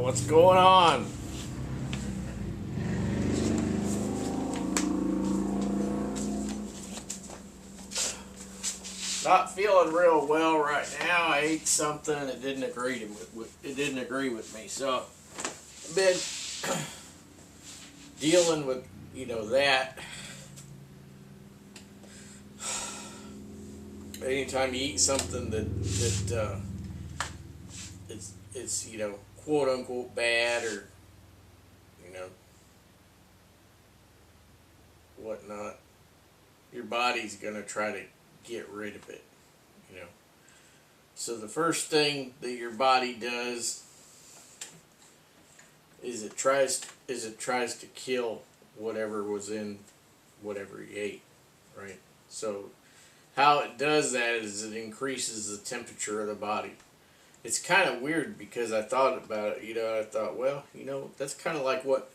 What's going on? Not feeling real well right now. I ate something and it didn't agree with me. So I've been dealing with that. Anytime you eat something that it's quote unquote bad or you know whatnot, your body's gonna try to get rid of it. So the first thing that your body does is it tries to kill whatever was in whatever you ate, right? So how it does that is it increases the temperature of the body. It's kind of weird because I thought about it. I thought, well, that's kind of like what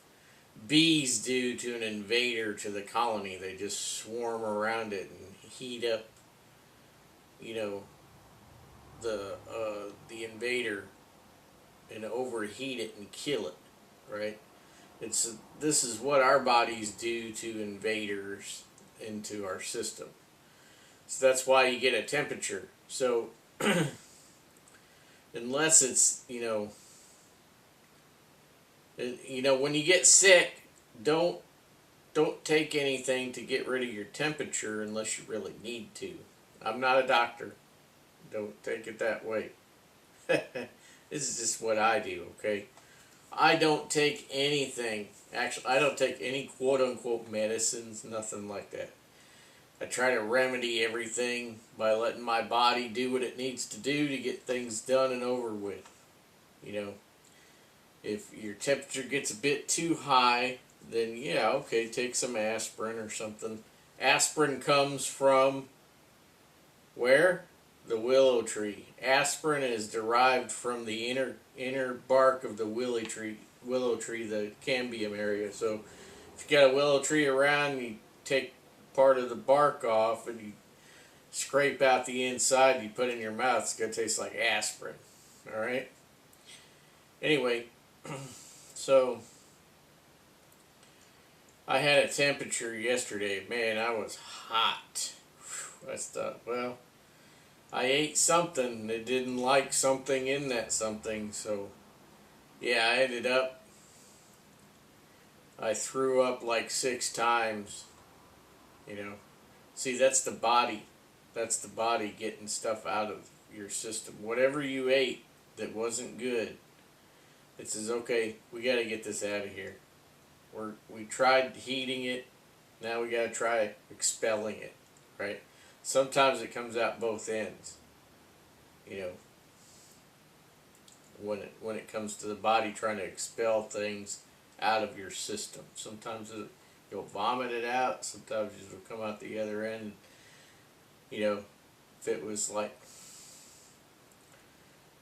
bees do to an invader to the colony. They just swarm around it and heat up, the invader and overheat it and kill it, right? This is what our bodies do to invaders into our system. So that's why you get a temperature. So unless it's when you get sick, don't take anything to get rid of your temperature unless you really need to. I'm not a doctor. Don't take it that way. This is just what I do, okay? I don't take anything. Actually, I don't take any quote-unquote medicines, nothing like that. I try to remedy everything by letting my body do what it needs to do to get things done and over with. If your temperature gets a bit too high, then yeah, okay, take some aspirin or something. Aspirin comes from where? The willow tree. Aspirin is derived from the inner bark of the willow tree, the cambium area. So if you got a willow tree around, you take part of the bark off and you scrape out the inside, you put it in your mouth, it's going to taste like aspirin. Alright? Anyway, so I had a temperature yesterday. Man, I was hot. I thought, well, I ate something that didn't like something in that something, so yeah, I threw up like 6 times. See, that's the body. That's the body getting stuff out of your system. Whatever you ate that wasn't good, it says, okay, we got to get this out of here. We tried heating it, now we got to try expelling it, right? Sometimes it comes out both ends. When it comes to the body trying to expel things out of your system. Sometimes you'll vomit it out, sometimes it'll come out the other end. If it was like,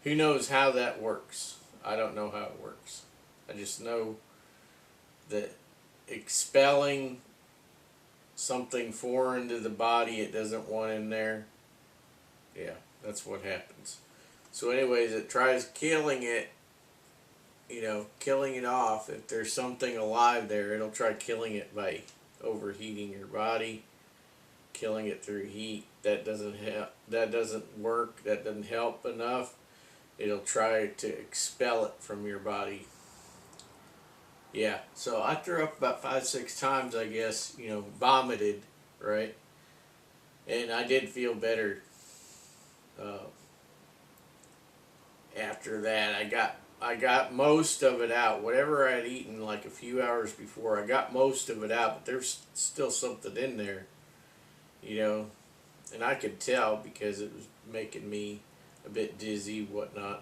who knows how that works? I don't know how it works. I just know that expelling something foreign to the body it doesn't want in there, yeah, that's what happens. So anyways, it tries killing it, killing it off. If there's something alive there, it'll try killing it by overheating your body, killing it through heat. That doesn't help. That doesn't work. That doesn't help enough. It'll try to expel it from your body. Yeah, so I threw up about 5-6 times, I guess, vomited, right? And I did feel better after that. I got most of it out. Whatever I had eaten like a few hours before, I got most of it out, but there's still something in there, and I could tell because it was making me a bit dizzy, whatnot.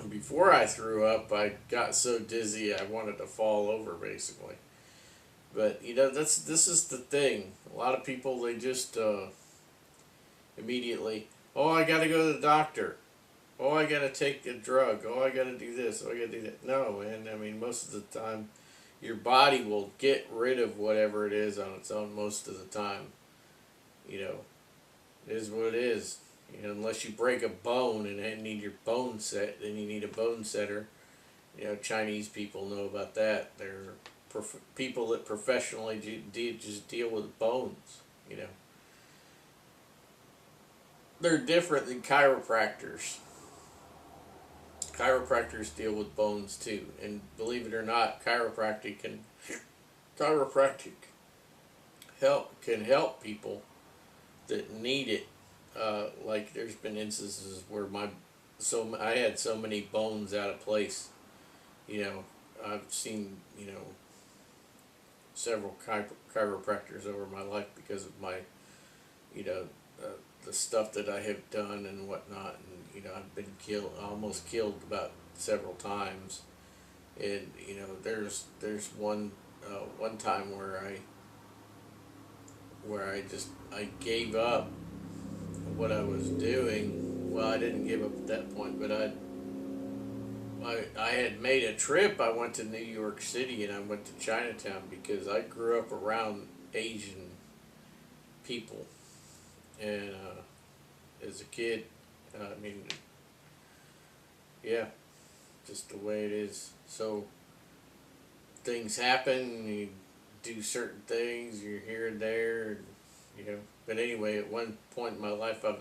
Before I threw up, I got so dizzy I wanted to fall over, basically. But this is the thing. A lot of people, they just immediately, oh, I gotta go to the doctor. Oh, I gotta take a drug. Oh, I gotta do this. Oh, I gotta do that. No, man. I mean, most of the time, your body will get rid of whatever it is on its own most of the time. It is what it is. You know, unless you break a bone and then need your bone set, then you need a bone setter. You know, Chinese people know about that. They're people that professionally just deal with bones. You know, they're different than chiropractors. Chiropractors deal with bones too, and believe it or not, chiropractic help people that need it. Like there's been instances where I had so many bones out of place. You know, I've seen several chiropractors over my life because of my you know uh, the stuff that I have done and whatnot, and I've been almost killed about several times, and there's one time where I gave up what I was doing. Well, I didn't give up at that point, but I had made a trip. I went to New York City and I went to Chinatown because I grew up around Asian people, and as a kid, I mean, yeah, just the way it is. So things happen. You do certain things. You're here and there, and, But anyway, at one point in my life, I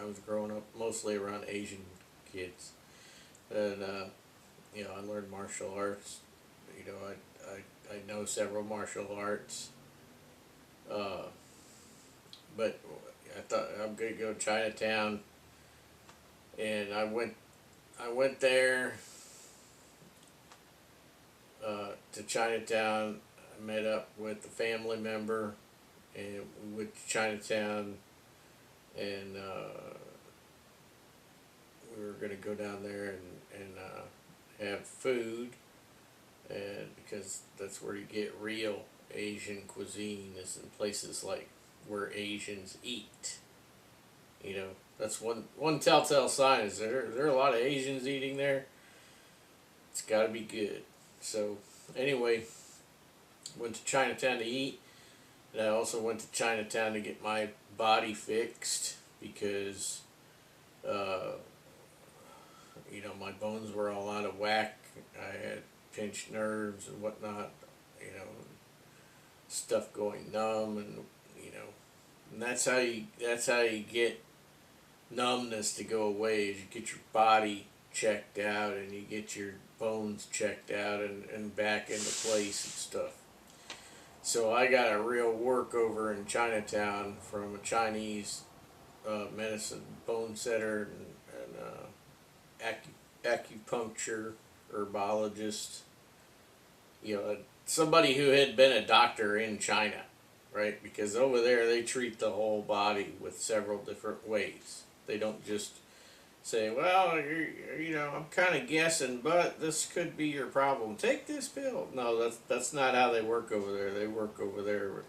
was growing up mostly around Asian kids, and I learned martial arts. I know several martial arts, but I thought I'm gonna go to Chinatown, and I went there to Chinatown. I met up with a family member, and we went to Chinatown, and we were gonna go down there and have food, and because that's where you get real Asian cuisine, is in places like where Asians eat. That's one telltale sign, is there are a lot of Asians eating there. It's got to be good. So anyway, went to Chinatown to eat, and I also went to Chinatown to get my body fixed because my bones were all out of whack. I had pinched nerves and whatnot, stuff going numb, and that's how you get numbness to go away, is you get your body checked out and you get your bones checked out and back into place and stuff. So I got a real workover in Chinatown from a Chinese medicine bone setter and acupuncture herbologist. Somebody who had been a doctor in China, right? Because over there they treat the whole body with several different ways. They don't just say, well, I'm kind of guessing, but this could be your problem. Take this pill. No, that's not how they work over there. They work over there with,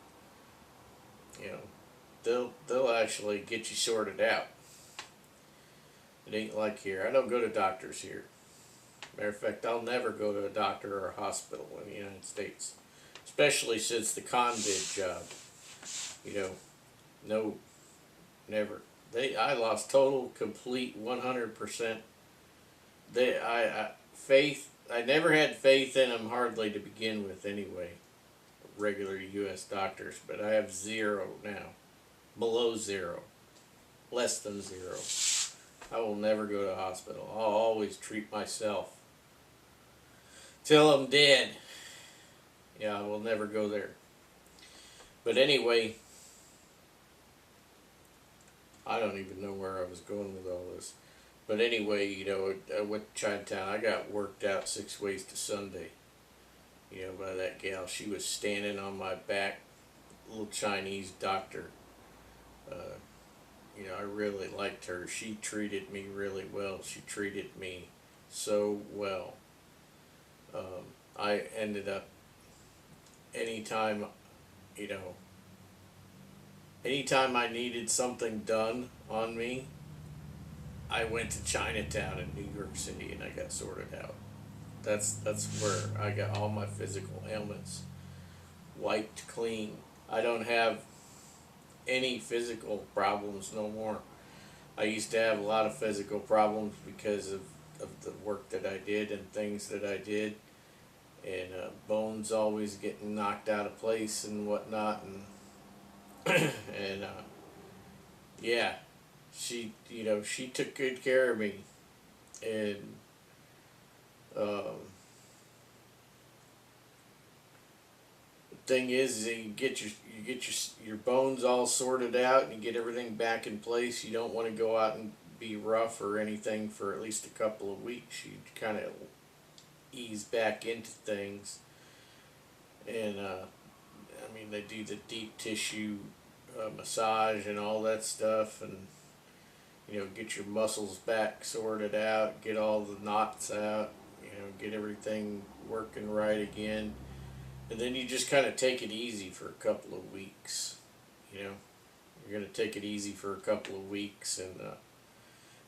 they'll actually get you sorted out. It ain't like here. I don't go to doctors here. Matter of fact, I'll never go to a doctor or a hospital in the United States, especially since the convid job. No, never. I lost total, complete, 100%. Faith. I never had faith in them hardly to begin with, anyway. Regular U.S. doctors, but I have zero now, below zero, less than zero. I will never go to a hospital. I'll always treat myself till I'm dead. Yeah, I will never go there. But anyway, I don't even know where I was going with all this. But anyway, I went to Chinatown. I got worked out 6 ways to Sunday, by that gal. She was standing on my back, little Chinese doctor. I really liked her. She treated me really well. She treated me so well. I ended up, anytime I needed something done on me, I went to Chinatown in New York City and I got sorted out. That's where I got all my physical ailments wiped clean. I don't have any physical problems no more. I used to have a lot of physical problems because of the work that I did and things that I did, and bones always getting knocked out of place and whatnot, and yeah, she took good care of me, and um, the thing is that you get your bones all sorted out and you get everything back in place. You don't want to go out and be rough or anything for at least a couple of weeks. You kind of ease back into things, and I mean, they do the deep tissue massage and all that stuff, and get your muscles back sorted out, get all the knots out, get everything working right again, and then you just kind of take it easy for a couple of weeks. You're going to take it easy for a couple of weeks, and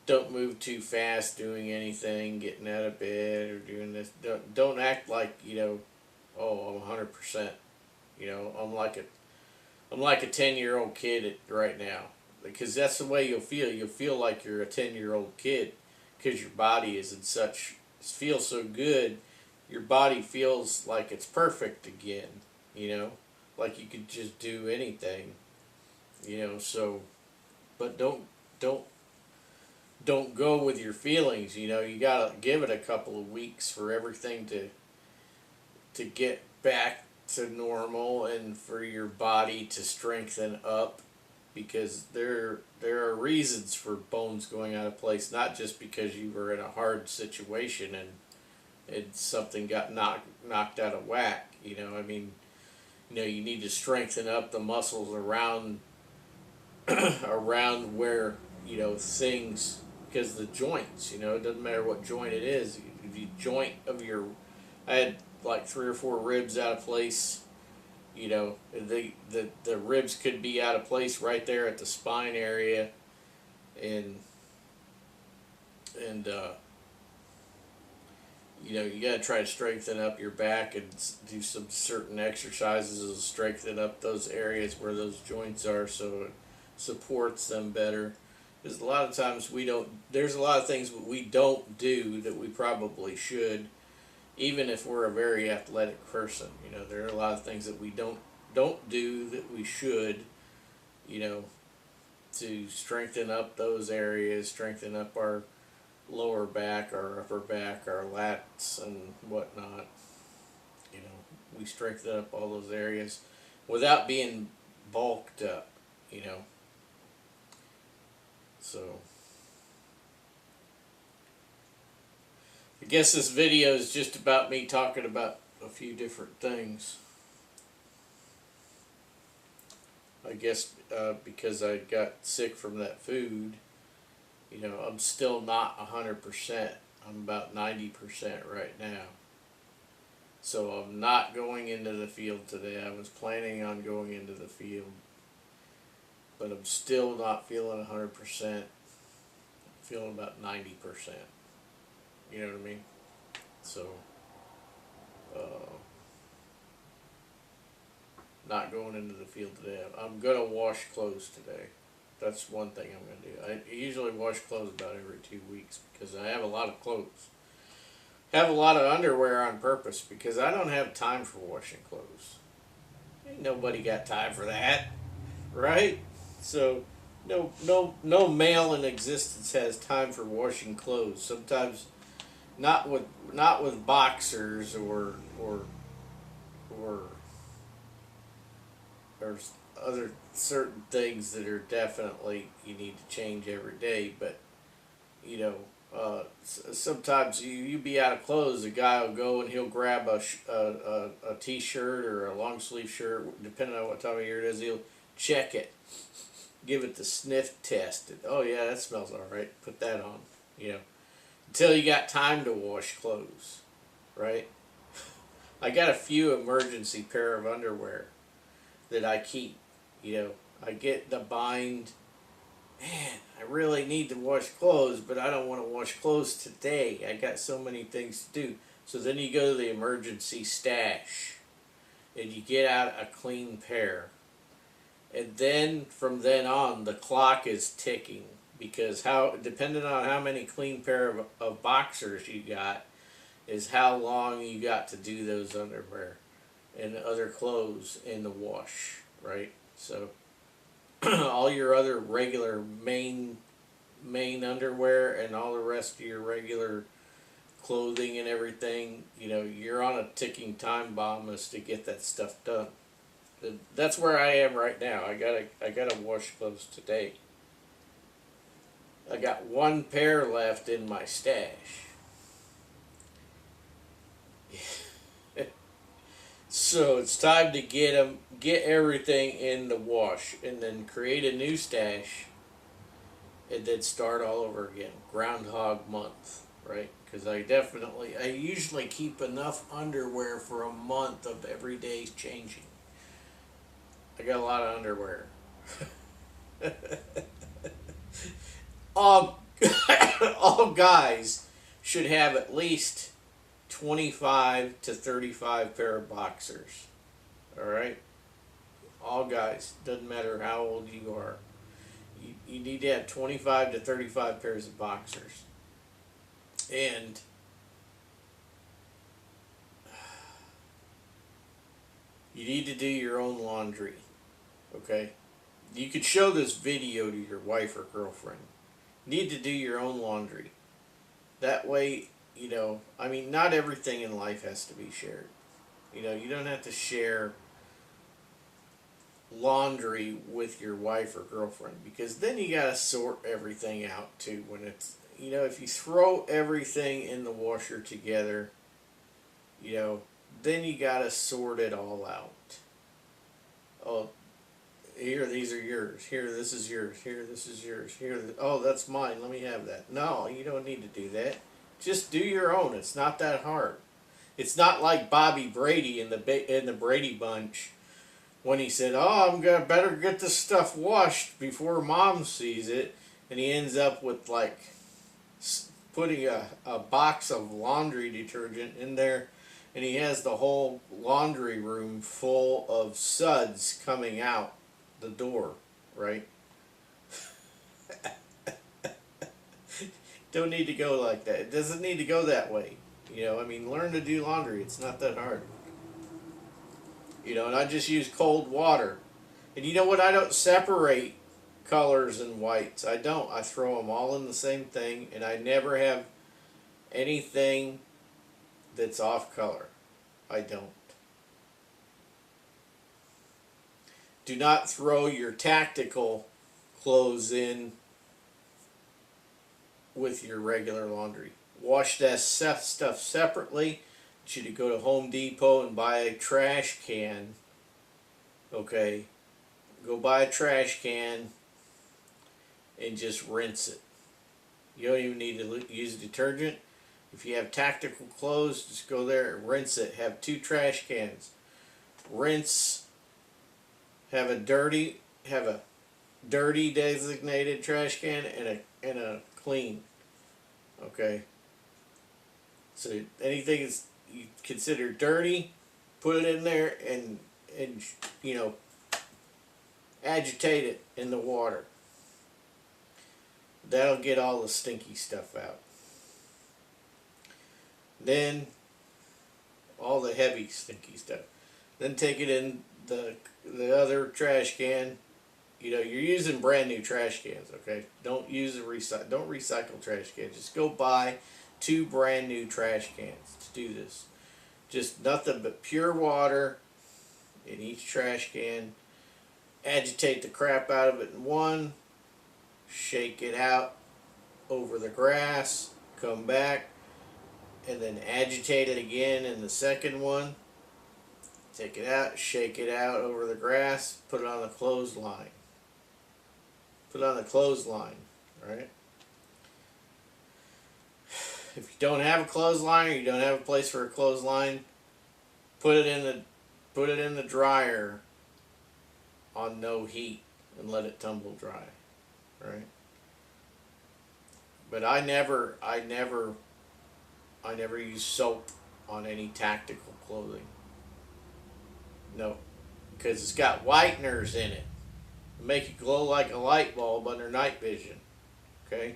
don't move too fast doing anything, getting out of bed or doing this. Don't act like, oh, I'm 100%. I'm like a 10-year-old kid right now, because that's the way you'll feel. You'll feel like you're a 10-year-old kid because your body is in such, feels so good. Your body feels like it's perfect again, like you could just do anything, so, but don't go with your feelings. You gotta give it a couple of weeks for everything to get back to normal and for your body to strengthen up, because there are reasons for bones going out of place, not just because you were in a hard situation and something got knocked out of whack. I mean, you need to strengthen up the muscles around around where things, because the joints, it doesn't matter what joint it is. If you joint of your, I had like 3 or 4 ribs out of place. The ribs could be out of place right there at the spine area, and you got to try to strengthen up your back and do some certain exercises to strengthen up those areas where those joints are, so it supports them better. Because a lot of times there's a lot of things that we don't do that we probably should, even if we're a very athletic person. There are a lot of things that we don't do that we should, to strengthen up those areas, strengthen up our lower back, our upper back, our lats and whatnot. We strengthen up all those areas without being bulked up, So I guess this video is just about me talking about a few different things. I guess because I got sick from that food, I'm still not 100%. I'm about 90% right now. So I'm not going into the field today. I was planning on going into the field, but I'm still not feeling 100%. I'm feeling about 90%. You know what I mean? So, not going into the field today. I'm going to wash clothes today. That's one thing I'm going to do. I usually wash clothes about every 2 weeks because I have a lot of clothes. I have a lot of underwear on purpose because I don't have time for washing clothes. Ain't nobody got time for that, right? So, no male in existence has time for washing clothes. Sometimes, not with boxers or other certain things that are definitely you need to change every day. But sometimes you be out of clothes. A guy will go and he'll grab a t-shirt or a long sleeve shirt, depending on what time of year it is. He'll check it, give it the sniff test. And, oh yeah, that smells all right. Put that on. Until you got time to wash clothes, right? I got a few emergency pair of underwear that I keep. I get the bind. Man, I really need to wash clothes, but I don't want to wash clothes today. I got so many things to do. So then you go to the emergency stash and you get out a clean pair. And then from then on, the clock is ticking because how depending on how many clean pair of boxers you got is how long you got to do those underwear and other clothes in the wash, right? So all your other regular main underwear and all the rest of your regular clothing and everything, you're on a ticking time bomb as to get that stuff done. That's where I am right now. I gotta wash clothes today. I got one pair left in my stash. So it's time to get everything in the wash, and then create a new stash, and then start all over again. Groundhog month, right? Because I usually keep enough underwear for a month of every day changing. I got a lot of underwear. all, all guys should have at least 25 to 35 pair of boxers. Alright? All guys. Doesn't matter how old you are. You need to have 25 to 35 pairs of boxers. And you need to do your own laundry. Okay? You could show this video to your wife or girlfriend. You need to do your own laundry. That way, not everything in life has to be shared. You don't have to share laundry with your wife or girlfriend, because then you gotta sort everything out too. When it's, if you throw everything in the washer together, then you gotta sort it all out. Oh, here, these are yours. Here, this is yours. Here, this is yours. Here, oh, that's mine. Let me have that. No, you don't need to do that. Just do your own. It's not that hard. It's not like Bobby Brady in the Brady Bunch when he said, "Oh, I'm gonna better get this stuff washed before Mom sees it," and he ends up with like putting a box of laundry detergent in there, and he has the whole laundry room full of suds coming out the door, right? Don't need to go like that. It doesn't need to go that way. Learn to do laundry. It's not that hard. And I just use cold water. And you know what? I don't separate colors and whites. I don't. I throw them all in the same thing, and I never have anything that's off color. I don't. Do not throw your tactical clothes in with your regular laundry. Wash that stuff separately. You should go to Home Depot and buy a trash can. Okay, go buy a trash can and just rinse it. You don't even need to use detergent. If you have tactical clothes, just go there and rinse it. Have 2 trash cans. Rinse. Have a dirty designated trash can and a clean. Okay. So anything is you consider dirty, put it in there and agitate it in the water. That'll get all the stinky stuff out. Then all the heavy stinky stuff. Then take it in the other trash can. You're using brand new trash cans, okay? Don't recycle trash cans. Just go buy 2 brand new trash cans to do this. Just nothing but pure water in each trash can. Agitate the crap out of it in one. Shake it out over the grass. Come back. And then agitate it again in the second one. Take it out, shake it out over the grass, put it on the clothesline. Put it on the clothesline, right? If you don't have a clothesline or you don't have a place for a clothesline, put it in the dryer on no heat and let it tumble dry, right? But I never use soap on any tactical clothing. No, because it's got whiteners in it. Make it glow like a light bulb under night vision. Okay?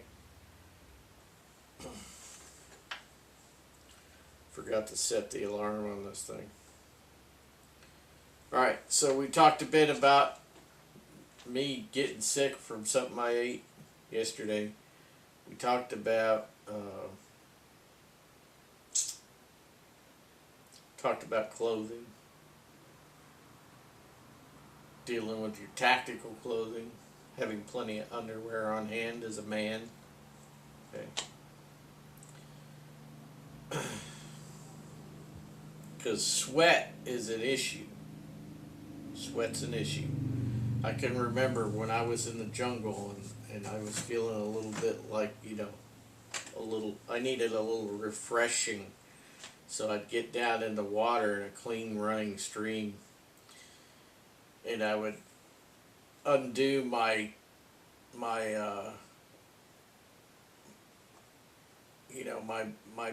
Forgot to set the alarm on this thing. Alright, so we talked a bit about me getting sick from something I ate yesterday. We talked about clothing, dealing with your tactical clothing, having plenty of underwear on hand as a man. Okay. Because sweat is an issue. Sweat's an issue. I can remember when I was in the jungle and I was feeling a little bit like, I needed a little refreshing. So I'd get down in the water in a clean running stream, and I would undo my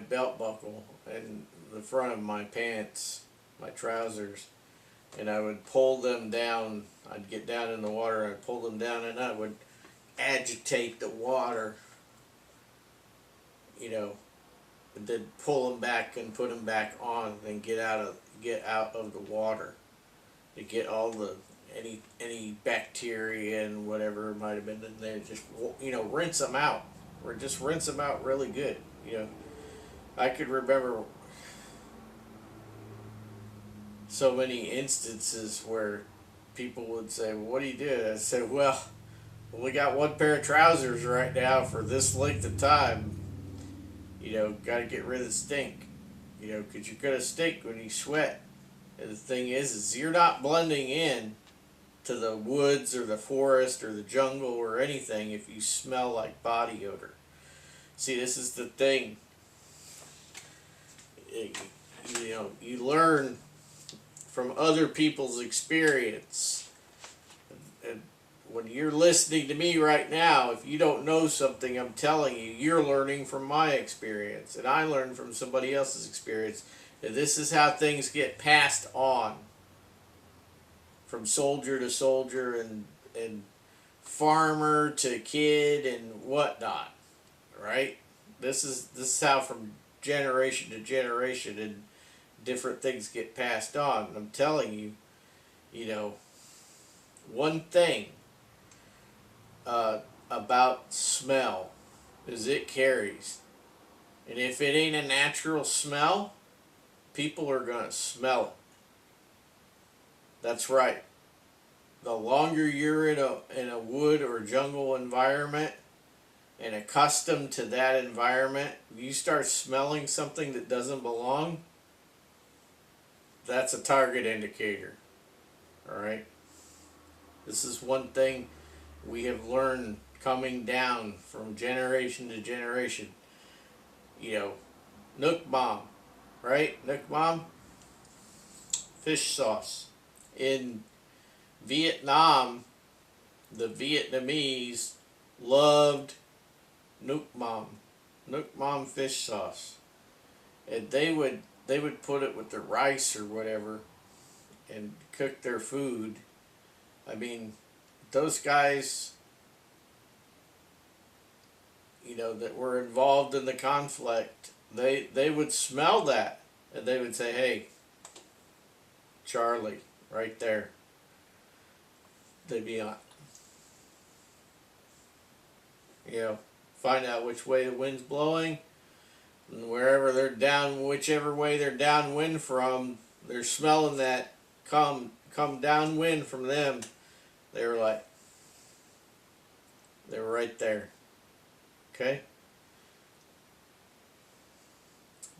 belt buckle and the front of my pants, my trousers, and I would pull them down. I'd get down in the water, I'd pull them down, and I would agitate the water, and then pull them back and put them back on, and get out of the water to get all the any bacteria and whatever might have been in there. Just rinse them out, or just rinse them out really good. I could remember so many instances where people would say, well, "What do you do?" I said, "Well, we got one pair of trousers right now for this length of time. Got to get rid of the stink. Because you're gonna stink when you sweat. And the thing is you're not blending in to the woods or the forest or the jungle or anything if you smell like body odor. See, this is the thing. You learn from other people's experience. And when you're listening to me right now, if you don't know something I'm telling you, you're learning from my experience. And I learned from somebody else's experience. And this is how things get passed on. From soldier to soldier and farmer to kid and whatnot. Right? This is how from generation to generation and different things get passed on. And I'm telling you, one thing about smell is it carries. And if it ain't a natural smell, people are going to smell it. That's right. The longer you're in a wood or jungle environment and accustomed to that environment, you start smelling something that doesn't belong, that's a target indicator. Alright? This is one thing we have learned coming down from generation to generation. Nook bomb, right? Nook bomb, fish sauce. In Vietnam, the Vietnamese loved Nook bomb fish sauce, and they would put it with the rice or whatever, and cook their food. I mean, those guys, that were involved in the conflict, they would smell that, and they would say, "Hey, Charlie, right there." They'd be on. Find out which way the wind's blowing, and wherever they're down, whichever way they're downwind from, they're smelling that come downwind from them. They were right there. Okay?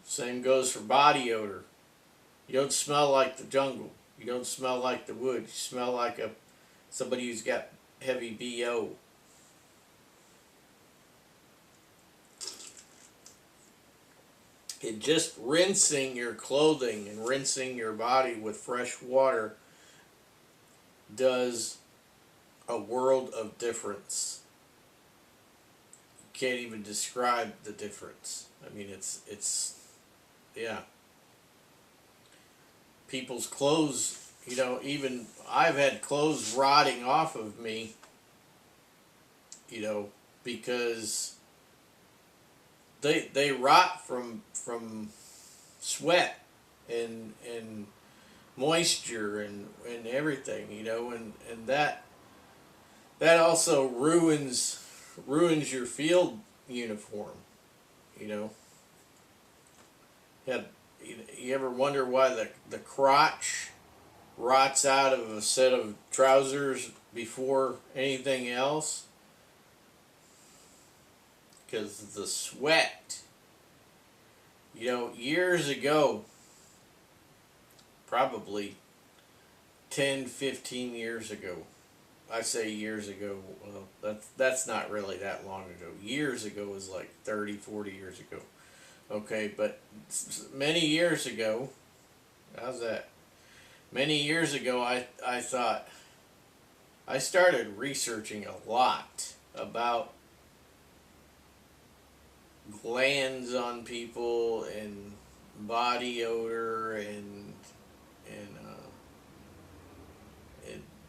Same goes for body odor. You don't smell like the jungle. You don't smell like the wood. You smell like somebody who's got heavy BO. And just rinsing your clothing and rinsing your body with fresh water does a world of difference. You can't even describe the difference. I mean, it's yeah. People's clothes, I've had clothes rotting off of me, because they rot from sweat and moisture and everything, you know, and that also ruins your field uniform, you know. Yeah, you ever wonder why the crotch rots out of a set of trousers before anything else? Because the sweat. You know, years ago, probably 10, 15 years ago, I say years ago, well, that's not really that long ago. Years ago was like 30, 40 years ago. Okay, but many years ago, how's that? Many years ago, I thought, I started researching a lot about glands on people and body odor and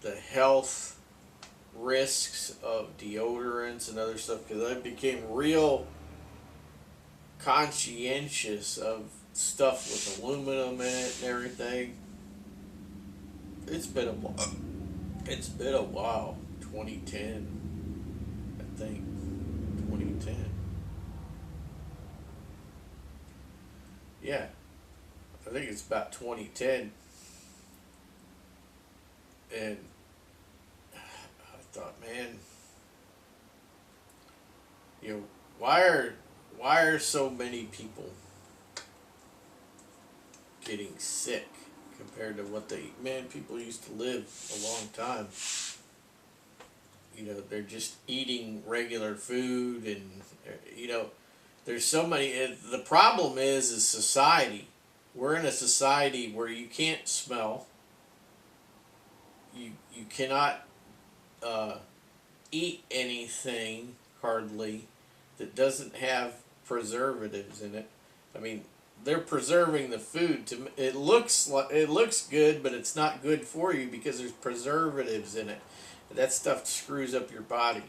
the health risks of deodorants and other stuff, because I became real conscientious of stuff with aluminum in it and everything. It's been a while. It's been a while. 2010, I think. 2010. Yeah, I think it's about 2010. And I thought, man, you know, why are so many people getting sick compared to what they, man, people used to live a long time. You know, they're just eating regular food, and you know, there's so many. The problem is society. We're in a society where you can't smell. You cannot eat anything hardly that doesn't have preservatives in it. I mean, they're preserving the food to it looks good, but it's not good for you because there's preservatives in it. That stuff screws up your body.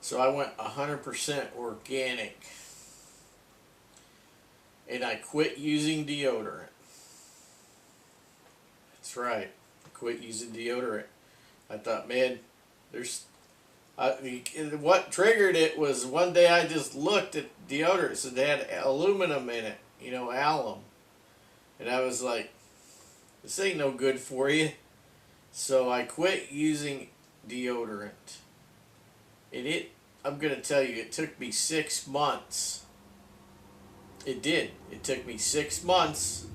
So I went 100% organic, and I quit using deodorant. That's right, I quit using deodorant. I thought, man, what triggered it was one day I just looked at deodorants and they had aluminum in it, you know, alum. And I was like, this ain't no good for you. So I quit using deodorant. And I'm going to tell you, it took me 6 months. It did. It took me 6 months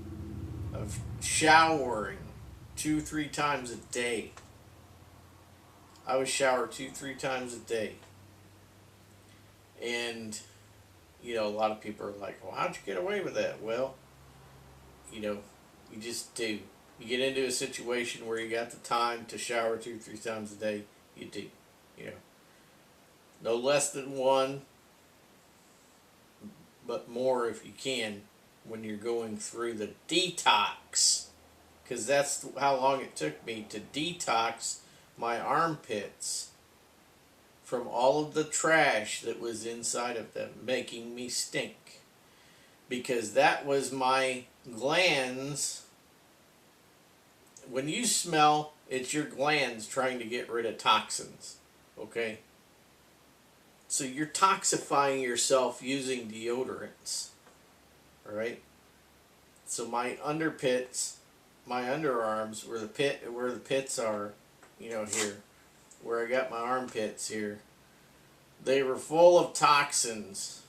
of showering 2-3 times a day. I would shower 2-3 times a day. And, you know, a lot of people are like, well, how'd you get away with that? Well, you know, you just do. You get into a situation where you got the time to shower 2-3 times a day, you do. You know, no less than one, but more if you can when you're going through the detox. Because that's how long it took me to detox my armpits from all of the trash that was inside of them, making me stink. Because that was my glands. When you smell, it's your glands trying to get rid of toxins. Okay? So you're toxifying yourself using deodorants. Alright? So my underpits, my underarms, where the pits are, you know, here, where I got my armpits here, they were full of toxins.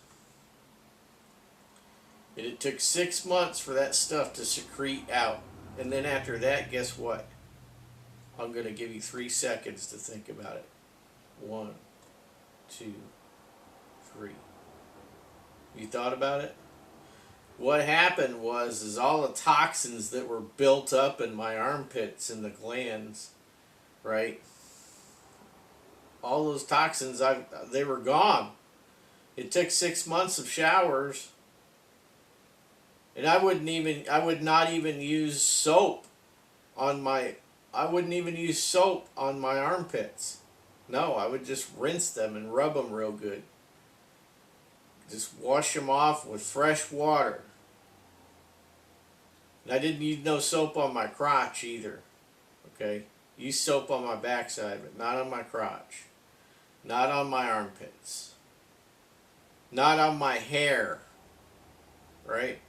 And it took 6 months for that stuff to secrete out. And then after that, guess what? I'm going to give you 3 seconds to think about it. 1, 2, 3. You thought about it? What happened was all the toxins that were built up in my armpits and the glands, right? All those toxins, they were gone. It took 6 months of showers, and I would not even use soap on my armpits. No, I would just rinse them and rub them real good. Just wash them off with fresh water. And I didn't use no soap on my crotch either. Okay? Use soap on my backside, but not on my crotch. Not on my armpits. Not on my hair. Right?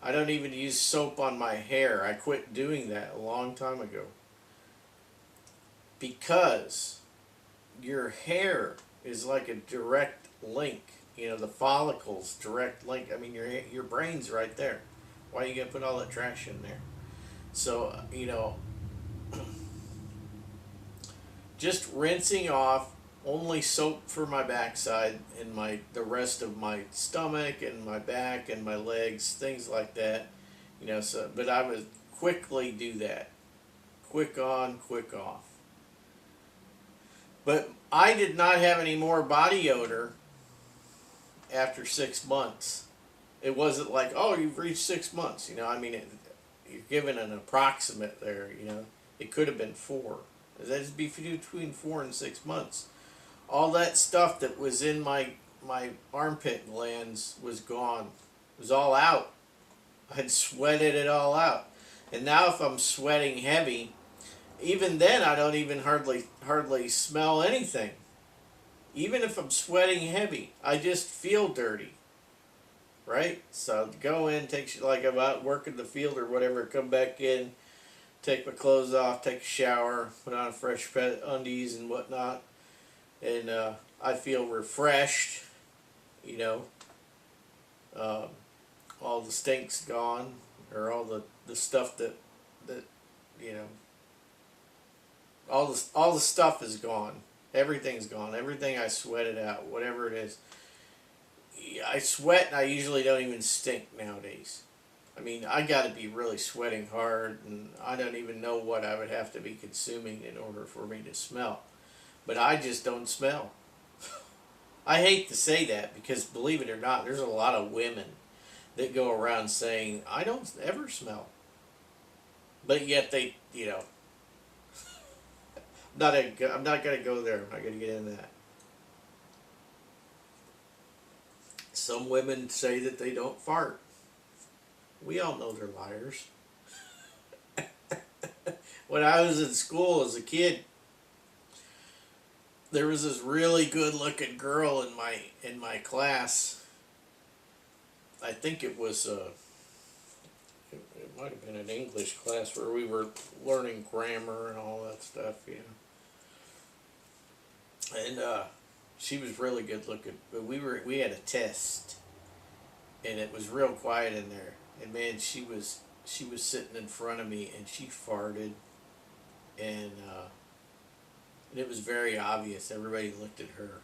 I don't even use soap on my hair. I quit doing that a long time ago. Because your hair is like a direct link. You know, the follicles, direct link. I mean, your brain's right there. Why are you going to put all that trash in there? So, you know, just rinsing off only soap for my backside and the rest of my stomach and my back and my legs, things like that. You know, so but I would quickly do that. Quick on, quick off. But I did not have any more body odor after 6 months. It wasn't like, oh, you've reached 6 months. You know, I mean, you're given an approximate there. You know, it could have been 4. That'd be between 4 and 6 months. All that stuff that was in my armpit glands was gone. It was all out. I had sweated it all out. And now if I'm sweating heavy, even then I don't even hardly smell anything. Even if I'm sweating heavy, I just feel dirty. Right? So go in, like I'm out working the field or whatever, come back in, take my clothes off, take a shower, put on fresh undies and whatnot, and I feel refreshed. You know, all the stink's gone, or all the stuff that you know, all the stuff is gone. Everything's gone. Everything I sweated out, whatever it is. I sweat and I usually don't even stink nowadays. I mean, I got to be really sweating hard, and I don't even know what I would have to be consuming in order for me to smell. But I just don't smell. I hate to say that because, believe it or not, there's a lot of women that go around saying, I don't ever smell. But yet they, you know, I'm not going to go there. I'm not going to get into that. Some women say that they don't fart. We all know they're liars. When I was in school as a kid, there was this really good-looking girl in my class. I think it was it might have been an English class where we were learning grammar and all that stuff, you know. And she was really good-looking, but we had a test, and it was real quiet in there. And man, she was sitting in front of me, and she farted, and it was very obvious. Everybody looked at her.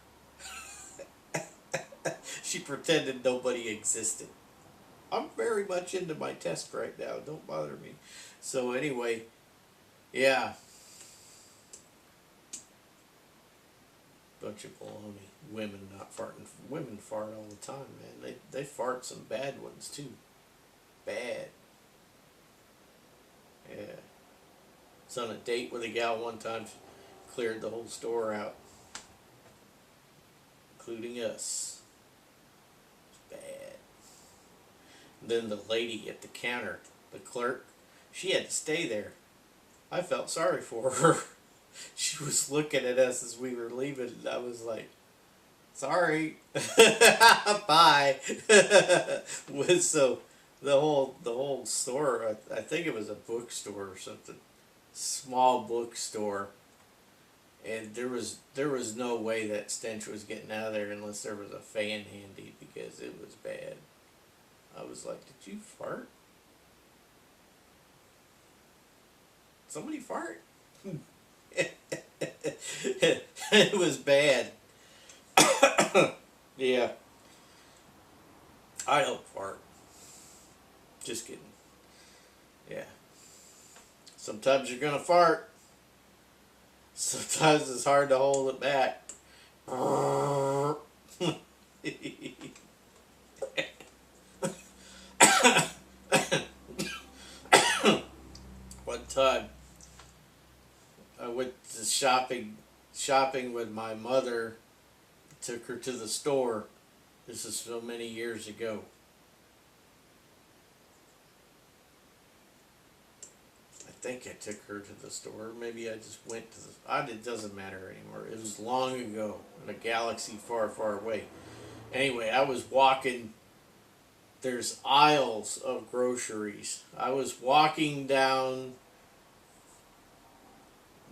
She pretended nobody existed. I'm very much into my test right now. Don't bother me. So anyway, yeah. Bunch of baloney. Women not farting. Women fart all the time, man. They fart some bad ones too. Bad. Yeah. I was on a date with a gal one time. Cleared the whole store out, including us. It's bad. And then the lady at the counter, the clerk, she had to stay there. I felt sorry for her. She was looking at us as we were leaving, and I was like, sorry. Bye. So the whole store, I think it was a bookstore or something, small bookstore, and there was no way that stench was getting out of there unless there was a fan handy, because it was bad. I was like, did you fart? Somebody fart? It was bad. Yeah. I don't fart. Just kidding. Yeah. Sometimes you're gonna fart. Sometimes it's hard to hold it back. One time I went to shopping with my mother, took her to the store. This is so many years ago. I think I took her to the store. Maybe I just went to the. It doesn't matter anymore. It was long ago in a galaxy far, far away. Anyway, I was walking. There's aisles of groceries. I was walking down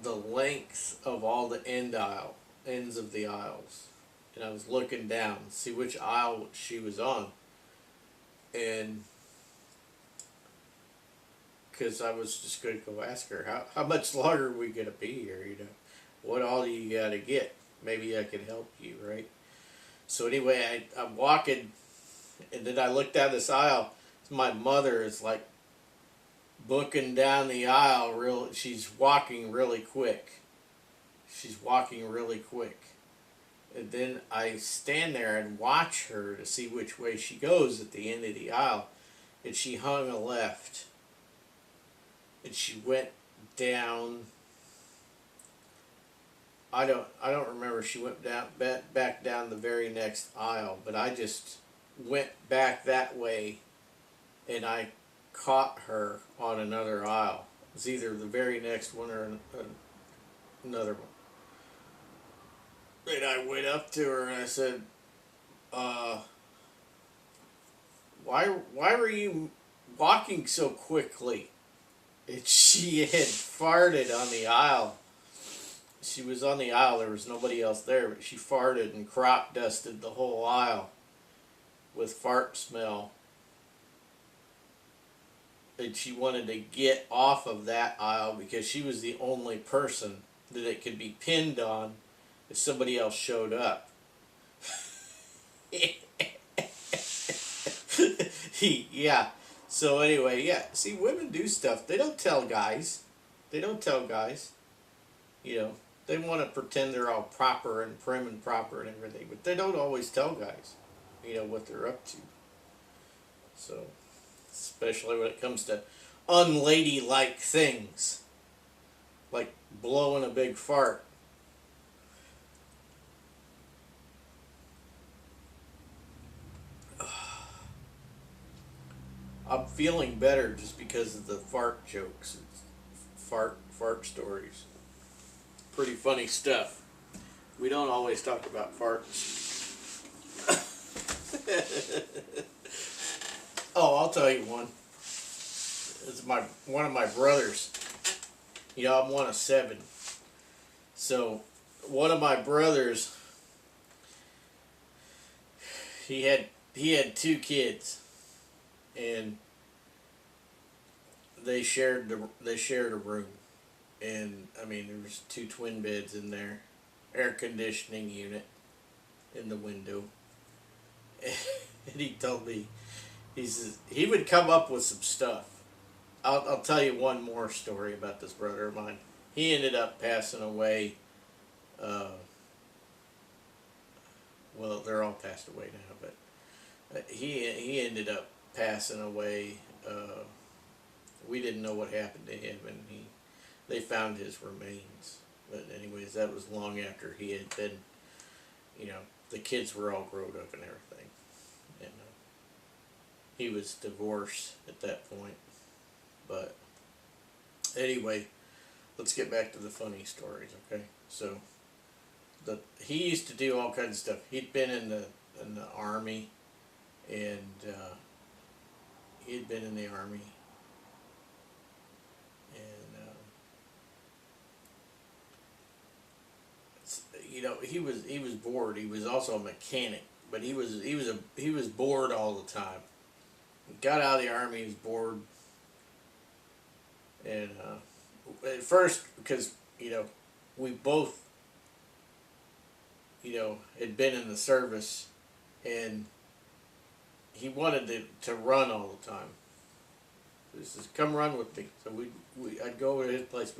the length of all the ends of the aisles, and I was looking down to see which aisle she was on, and because I was just going to go ask her how much longer are we gonna be here, what all do you gotta get, maybe I can help you, right? So anyway, I'm walking, and then I look down this aisle. My mother is like booking down the aisle she's walking really quick. She's walking really quick. And then I stand there and watch her to see which way she goes at the end of the aisle. And she hung a left. And she went down. I don't remember. She went down back down the very next aisle, but I just went back that way, and I caught her on another aisle. It was either the very next one or another one. And I went up to her and I said, why were you walking so quickly? And she had farted on the aisle. She was on the aisle, there was nobody else there, but she farted and crop dusted the whole aisle with fart smell. And she wanted to get off of that aisle because she was the only person that it could be pinned on if somebody else showed up. Yeah. So anyway, yeah. See, women do stuff. They don't tell guys. They don't tell guys. They want to pretend they're all proper and prim and proper and everything, but they don't always tell guys, what they're up to. So, especially when it comes to unladylike things, like blowing a big fart. I'm feeling better just because of the fart jokes, fart stories. Pretty funny stuff. We don't always talk about farts. Oh, I'll tell you one. It's one of my brothers. I'm one of 7. So one of my brothers, he had 2 kids, and they shared a room. And I mean, there was 2 twin beds in there, air conditioning unit in the window. And he told me, he says he would come up with some stuff. I'll tell you one more story about this brother of mine. He ended up passing away. Well, they're all passed away now, but he ended up passing away. We didn't know what happened to him, and they found his remains. But anyways, that was long after he had been, the kids were all grown up and everything. And he was divorced at that point. But anyway, let's get back to the funny stories, okay? So he used to do all kinds of stuff. He'd been in the army, and he'd been in the army. He was bored. He was also a mechanic, but he was bored all the time. He got out of the army, he was bored, and at first, because we both had been in the service, and he wanted to run all the time. He says, "Come run with me." So I'd go over to his place.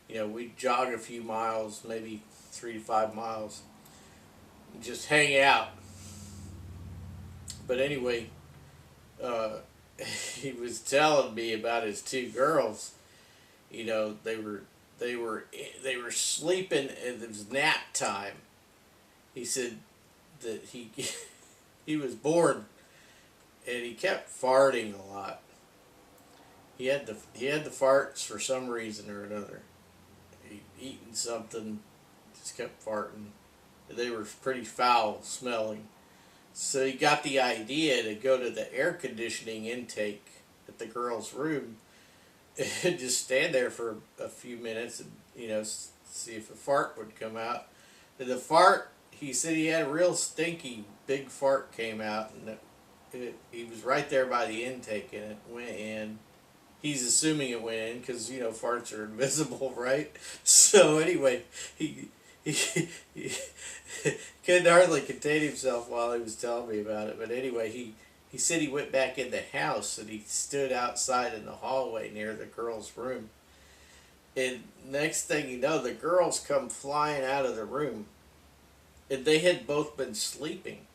We'd jog a few miles, maybe 3 to 5 miles, and just hang out. But anyway, he was telling me about his 2 girls. They were they were sleeping and it was nap time. He said that he he was bored and he kept farting a lot. He had the farts for some reason or another. He'd eaten something, just kept farting. They were pretty foul smelling. So he got the idea to go to the air conditioning intake at the girl's room and just stand there for a few minutes and, see if a fart would come out. And the fart, he said he had a real stinky big fart came out, and he was right there by the intake and it went in. He's assuming it went in because, farts are invisible, right? So anyway, he couldn't hardly contain himself while he was telling me about it. But anyway, he said he went back in the house and he stood outside in the hallway near the girl's room. And next thing you know, the girls come flying out of the room. And they had both been sleeping.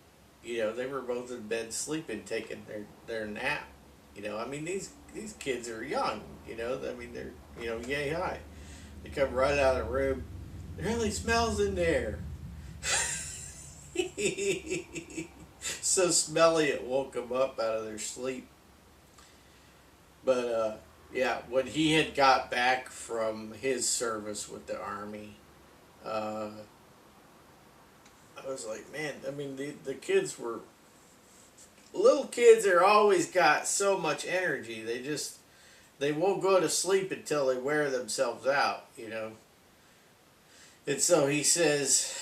They were both in bed sleeping, taking their nap. These kids are young. They're, yay high. They come right out of the room. It really smells in there. So smelly it woke them up out of their sleep. But yeah, when he had got back from his service with the Army, I was like, man, the kids were, little kids are always got so much energy. They won't go to sleep until they wear themselves out, And so he says,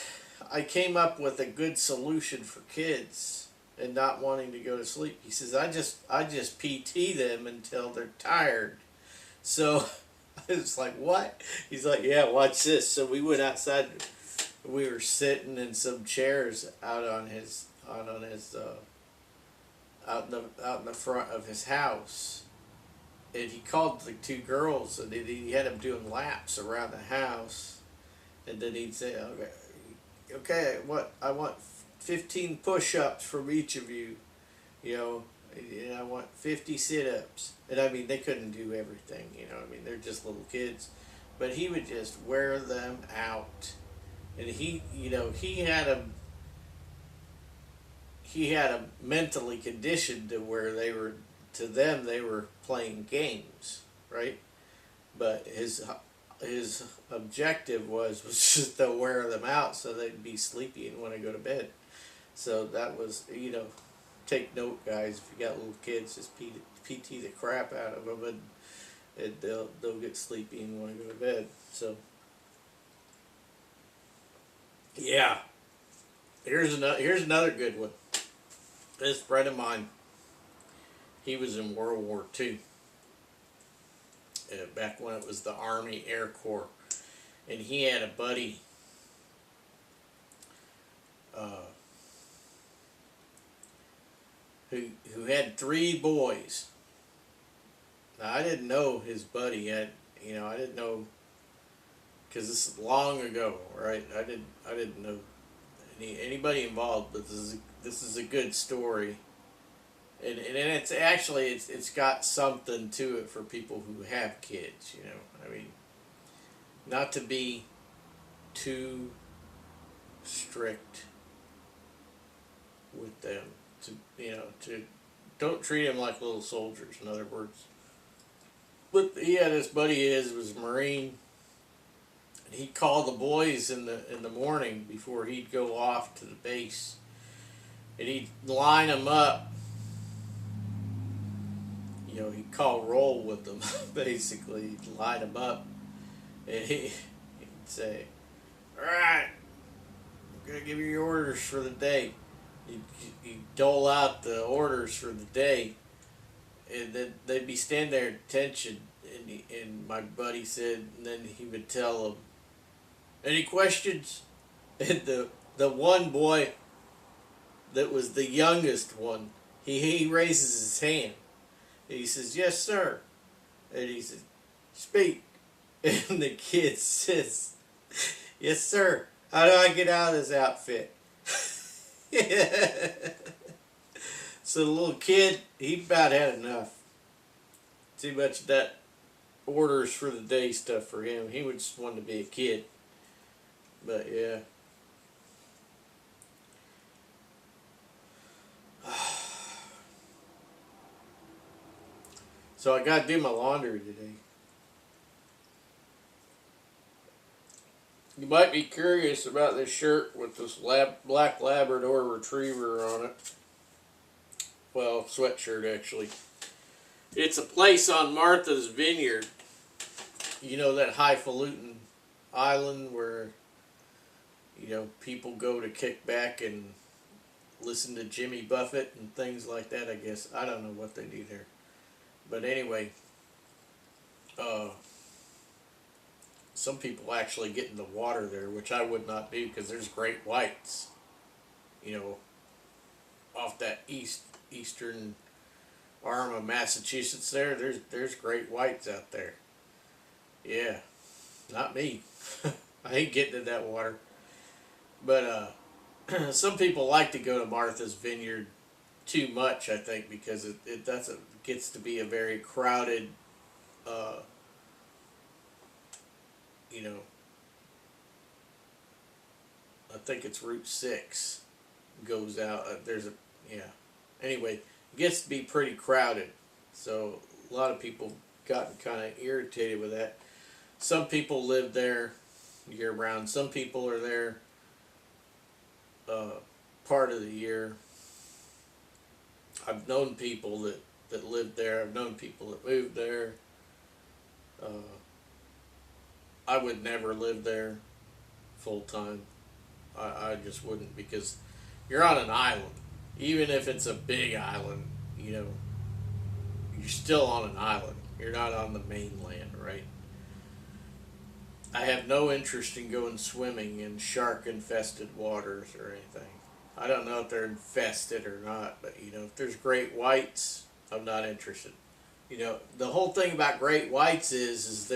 I came up with a good solution for kids and not wanting to go to sleep. He says, I just PT them until they're tired. So I was like, what? He's like, yeah, watch this. So we went outside. We were sitting in some chairs out in the front of his house. And he called the two girls and he had them doing laps around the house. And then he'd say, okay, I want 15 push-ups from each of you, and I want 50 sit-ups. And they couldn't do everything, they're just little kids. But he would just wear them out. And he had them mentally conditioned to where they were playing games, right? But his objective was just to wear them out so they'd be sleepy and want to go to bed. So that was, take note, guys, if you got little kids, just PT the crap out of them and they'll get sleepy and want to go to bed. So yeah, here's another good one. This friend of mine, he was in World War II. Back when it was the Army Air Corps, and he had a buddy who had 3 boys. Now I didn't know his buddy had, I didn't know, because this is long ago, right? I didn't know anybody involved, but this is a good story. And it's actually, it's got something to it for people who have kids, not to be too strict with them, to don't treat them like little soldiers, in other words. But he had this buddy was a Marine, and he'd call the boys in the morning before he'd go off to the base, and he'd line them up. He'd call roll with them, basically. He'd line them up, and he'd say, all right, I'm going to give you your orders for the day. He'd dole out the orders for the day, and then they'd be standing there at attention, and my buddy said, and then he would tell them, any questions? And the one boy that was the youngest one, he raises his hand. He says, yes, sir. And he says, speak. And the kid says, yes, sir. How do I get out of this outfit? So the little kid, he about had enough. Too much of that orders for the day stuff for him. He would just want to be a kid. But yeah. So I got to do my laundry today. You might be curious about this shirt with this black Labrador Retriever on it. Well, sweatshirt actually. It's a place on Martha's Vineyard. You know, that highfalutin island where, you know, people go to kick back and listen to Jimmy Buffett and things like that, I guess. I don't know what they do there. But anyway, some people actually get in the water there, which I would not do because there's great whites, you know, off that eastern arm of Massachusetts there. There's great whites out there. Yeah, not me. I ain't getting in that water. But some people like to go to Martha's Vineyard too much, I think, because it gets to be a very crowded, you know, I think it's Route 6 goes out. Yeah. Anyway, it gets to be pretty crowded. So a lot of people gotten kind of irritated with that. Some people live there year round. Some people are there part of the year. I've known people that lived there. I've known people that moved there. I would never live there full time. I just wouldn't, because you're on an island. Even if it's a big island, you know, you're still on an island. You're not on the mainland, right? I have no interest in going swimming in shark-infested waters or anything. I don't know if they're infested or not, but, you know, if there's great whites, I'm not interested. You know, the whole thing about great whites is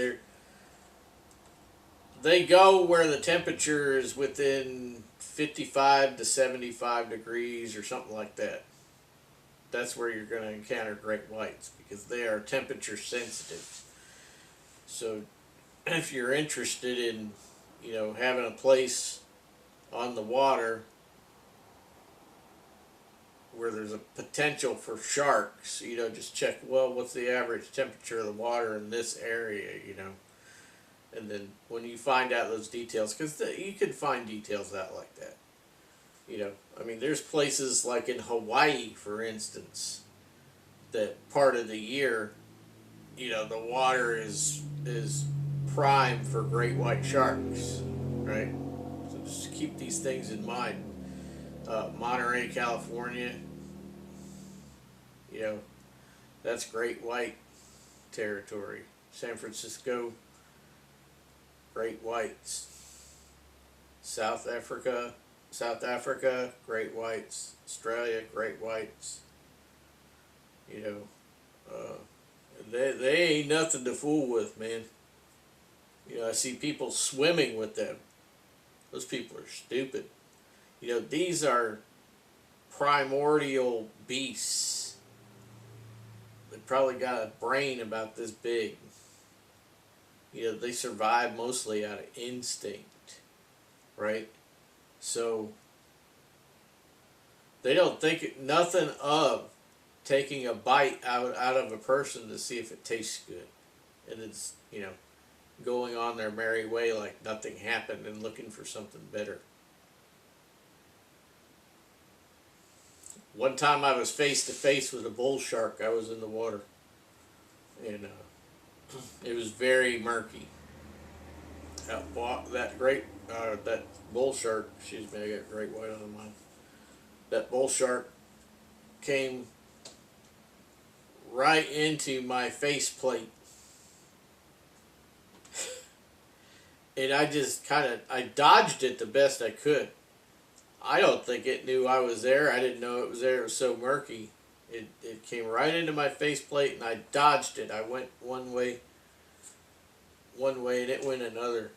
they go where the temperature is within 55 to 75 degrees or something like that. That's where you're going to encounter great whites, because they are temperature sensitive. So if you're interested in, you know, having a place on the water where there's a potential for sharks, you know, just check, well, what's the average temperature of the water in this area, you know. And then when you find out those details, because you can find details out like that. You know, I mean, there's places like in Hawaii, for instance, that part of the year, you know, the water is prime for great white sharks, right? So just keep these things in mind. Monterey, California, you know, that's great white territory. San Francisco, great whites. South Africa, great whites. Australia, great whites. You know, they ain't nothing to fool with, man. You know, I see people swimming with them. Those people are stupid. You know, these are primordial beasts. They probably got a brain about this big. You know, they survive mostly out of instinct, right? So they don't think nothing of taking a bite out of a person to see if it tastes good, and it's, you know, going on their merry way like nothing happened and looking for something better. One time I was face to face with a bull shark. I was in the water, and it was very murky. That bull shark. Excuse me, I got great white on mine. That bull shark came right into my faceplate, and I dodged it the best I could. I don't think it knew I was there. I didn't know it was there. It was so murky. It came right into my faceplate, and I dodged it. I went one way, and it went another.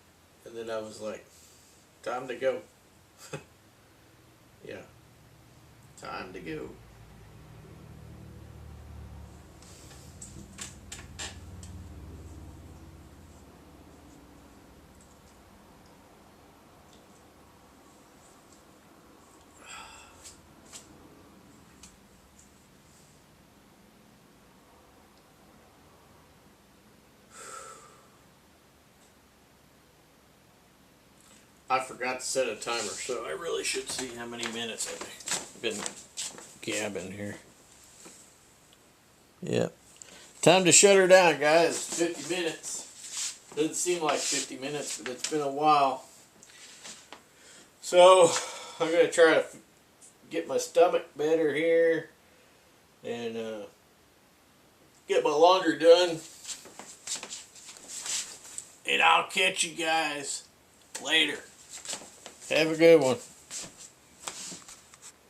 And then I was like, time to go. Yeah, time to go. I forgot to set a timer, so I really should see how many minutes I've been gabbing here. Yep. Time to shut her down, guys. 50 minutes. Doesn't seem like 50 minutes, but it's been a while. So, I'm going to try to get my stomach better here and get my laundry done. And I'll catch you guys later. Have a good one.